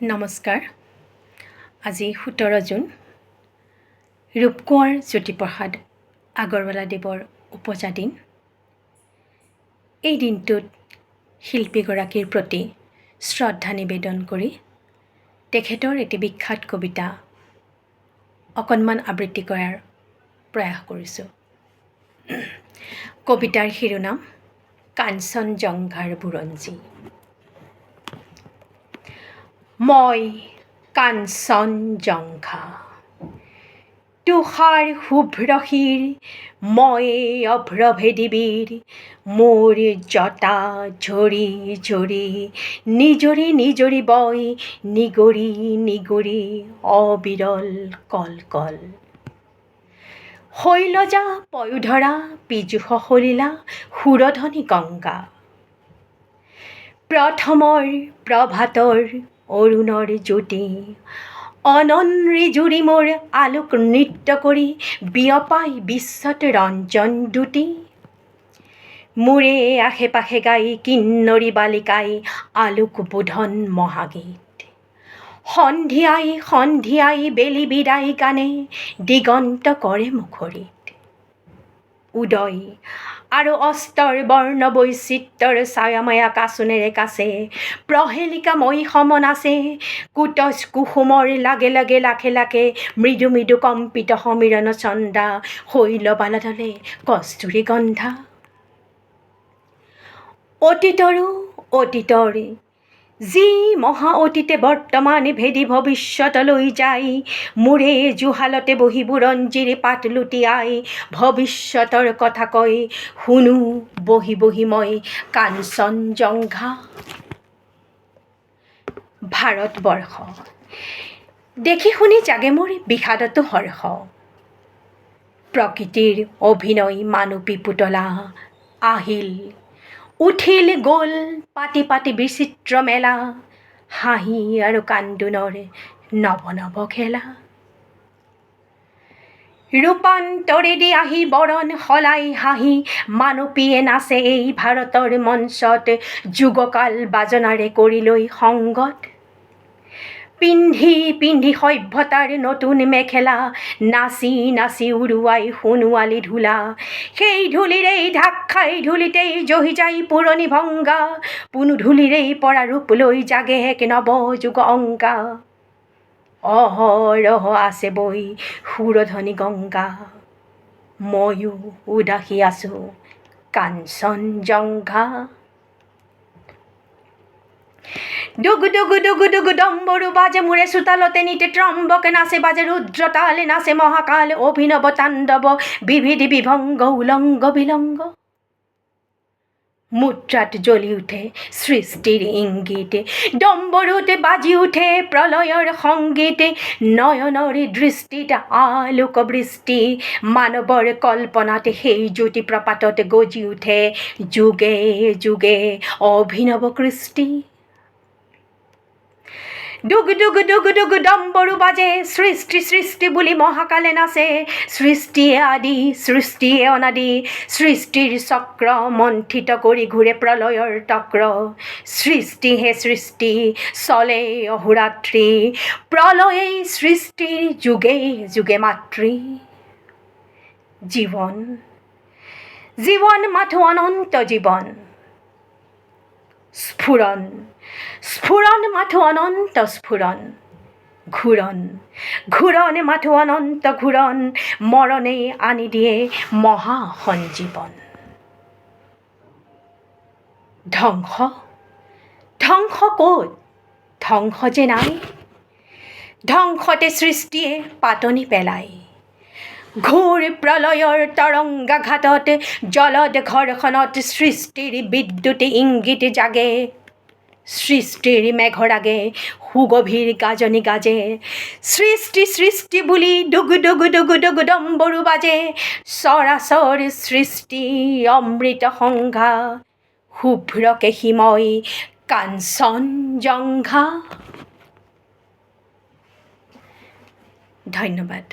নমস্কাৰ। আজি 17 জুন ৰূপকোঁৱৰ জ্যোতিপ্ৰসাদ আগৰৱালাদেৱৰ উপজা দিন। এই দিনটোত শিল্পীগৰাকীৰ প্ৰতি শ্ৰদ্ধা নিবেদন কৰি তেখেতৰ এটি বিখ্যাত কবিতা অকণমান আবৃত্তি কৰাৰ প্ৰয়াস কৰিছোঁ। কবিতাৰ শিৰোনাম চনজঙৰ বুৰঞ্জী। মই চনজঙা, তুষাৰ শুভ্ৰশিৰ, মই অভ্ৰভেদীবীৰ, মোৰ জটা ঝৰি ঝৰি, নিজৰি নিজৰি বই, নিগৰি নিগৰি অবিৰল কলকল। শৈলজা পয়োধৰা, পীযুষ সলিলা, সুৰধনী গংগা। প্ৰথমৰ প্ৰভাতৰ অৰুণৰ জ্যোতি, অনন্ৰী জুৰি মোৰ আলোক নৃত্য কৰি, বিয়পাই বিশ্বত ৰঞ্জন দ্যুতি। মোৰে আশে পাশে গাই কিন্নৰী বালিকাই আলোক বোধন মহাগীত। সন্ধিয়াই সন্ধিয়াই বেলি বিদায় গানে, দিগন্ত কৰে মুখৰিত। উদয় আৰু অস্তৰ বৰ্ণ বৈচিত্ৰৰ ছায়াময় আকাশোনেৰে কাছে, প্ৰহেলিকাময়ী সমন আছে, কুটজ কুসুমৰ লাগে লাগে লাখে লাখে, মৃদু মৃদু কম্পিত সমীৰণ চন্দা, শৈলবালাদলে কস্তুৰী গন্ধা। অতীতৰো অতীতৰ, যি মহা অতীতে বৰ্তমান ভেদি ভৱিষ্যতলৈ যায়, মোৰে জুহালতে বহি বুৰঞ্জীৰ পাত লুটিয়াই, ভৱিষ্যতৰ কথা কয় শুনো বহি বহি মই কাঞ্চনজংঘা। ভাৰতবৰ্ষ দেখি শুনি জাগে মোৰ বিষাদতো হৰ্ষ, প্ৰকৃতিৰ অভিনয় মানৱী পুতলা আহিল উঠিল গ'ল পাতি পাতি বিচিত্ৰ মেলা, হাঁহি আৰু কান্দোনৰ নৱ নৱ খেলা। ৰূপান্তৰেদি আহি বৰণ সলাই হাঁহি, মানৱীয়ে নাচে এই ভাৰতৰ মঞ্চত, যুগকাল বাজনাৰে কৰি লৈ সংগত। পিন্ধি পিন্ধি সভ্যতাৰ নতুন মেখেলা, নাচি নাচি উৰুৱাই সোণোৱালী ধূলা, সেই ধূলিৰেই ঢাক খাই ধূলিতেই জহি যায় পুৰণি ভংগা, পুনু ধূলিৰেই পৰা ৰূপ লৈ জাগে এক নৱ যুগ অংকা। অহৰহ আছে বৈ সুৰধনী গংগা, ময়ো উদাসী আছো কাঞ্চনজংঘা। ডুগু ডুগু ডুগু ডুগু ডম্বৰু বাজে মোৰে চোতালতে নিতে, ত্ৰম্বকে নাচে বাজে ৰুদ্ৰতালে নাচে মহাকাল, অভিনৱ তাণ্ডৱ বিবিধ বিভংগ উলংগ বিলংগ। মুদ্ৰাত জ্বলি উঠে সৃষ্টিৰ ইংগিত, ডম্বৰুত বাজি উঠে প্ৰলয়ৰ সংগীত, নয়নৰ দৃষ্টিত আলোক বৃষ্টি, মানৱৰ কল্পনাত সেই জ্যোতি প্ৰপাতত গজি উঠে যুগে যুগে অভিনৱ কৃষ্টি। ডুগু ডুগু ডুগু ডুগু ডম্বৰু বাজে, সৃষ্টি সৃষ্টি বুলি মহাকালে নাচে, সৃষ্টিয়ে আদি সৃষ্টিয়ে অনাদি, সৃষ্টিৰ চক্ৰ মন্থিত কৰি ঘূৰে প্ৰলয়ৰ তক্ৰ, সৃষ্টিহে সৃষ্টি চলে অহোৰাত্ৰি, প্ৰলয়েই সৃষ্টিৰ যুগে যুগে মাতৃ। জীৱন জীৱন মাথো অনন্ত জীৱন, স্ফুৰণ স্ফুৰণ মাথো অনন্ত স্ফুৰণ, ঘূৰণ ঘূৰণ মাথো অনন্ত ঘূৰণ, মৰণে আনি দিয়ে মহা সঞ্জীৱন। ধ্বংস ধ্বংস ক'ত, ধ্বংস যে নাই, ধ্বংসতে সৃষ্টিয়ে পাতনি পেলায়, ঘোৰ প্ৰলয়ৰ তৰংগাঘাতত জলদ ঘৰখনত, সৃষ্টিৰ বিদ্যুৎ ইংগিত জাগে, সৃষ্টিৰ মেঘৰাগে সুগভীৰ গাজনি গাজে, সৃষ্টি সৃষ্টি বুলি ডুগু ডুগু ডুগু ডুগু ডম্বৰু বাজে, চৰাচৰ সৃষ্টি অমৃত সংঘা, শুভ্ৰ কেশীময় কাঞ্চনজংঘা। ধন্যবাদ।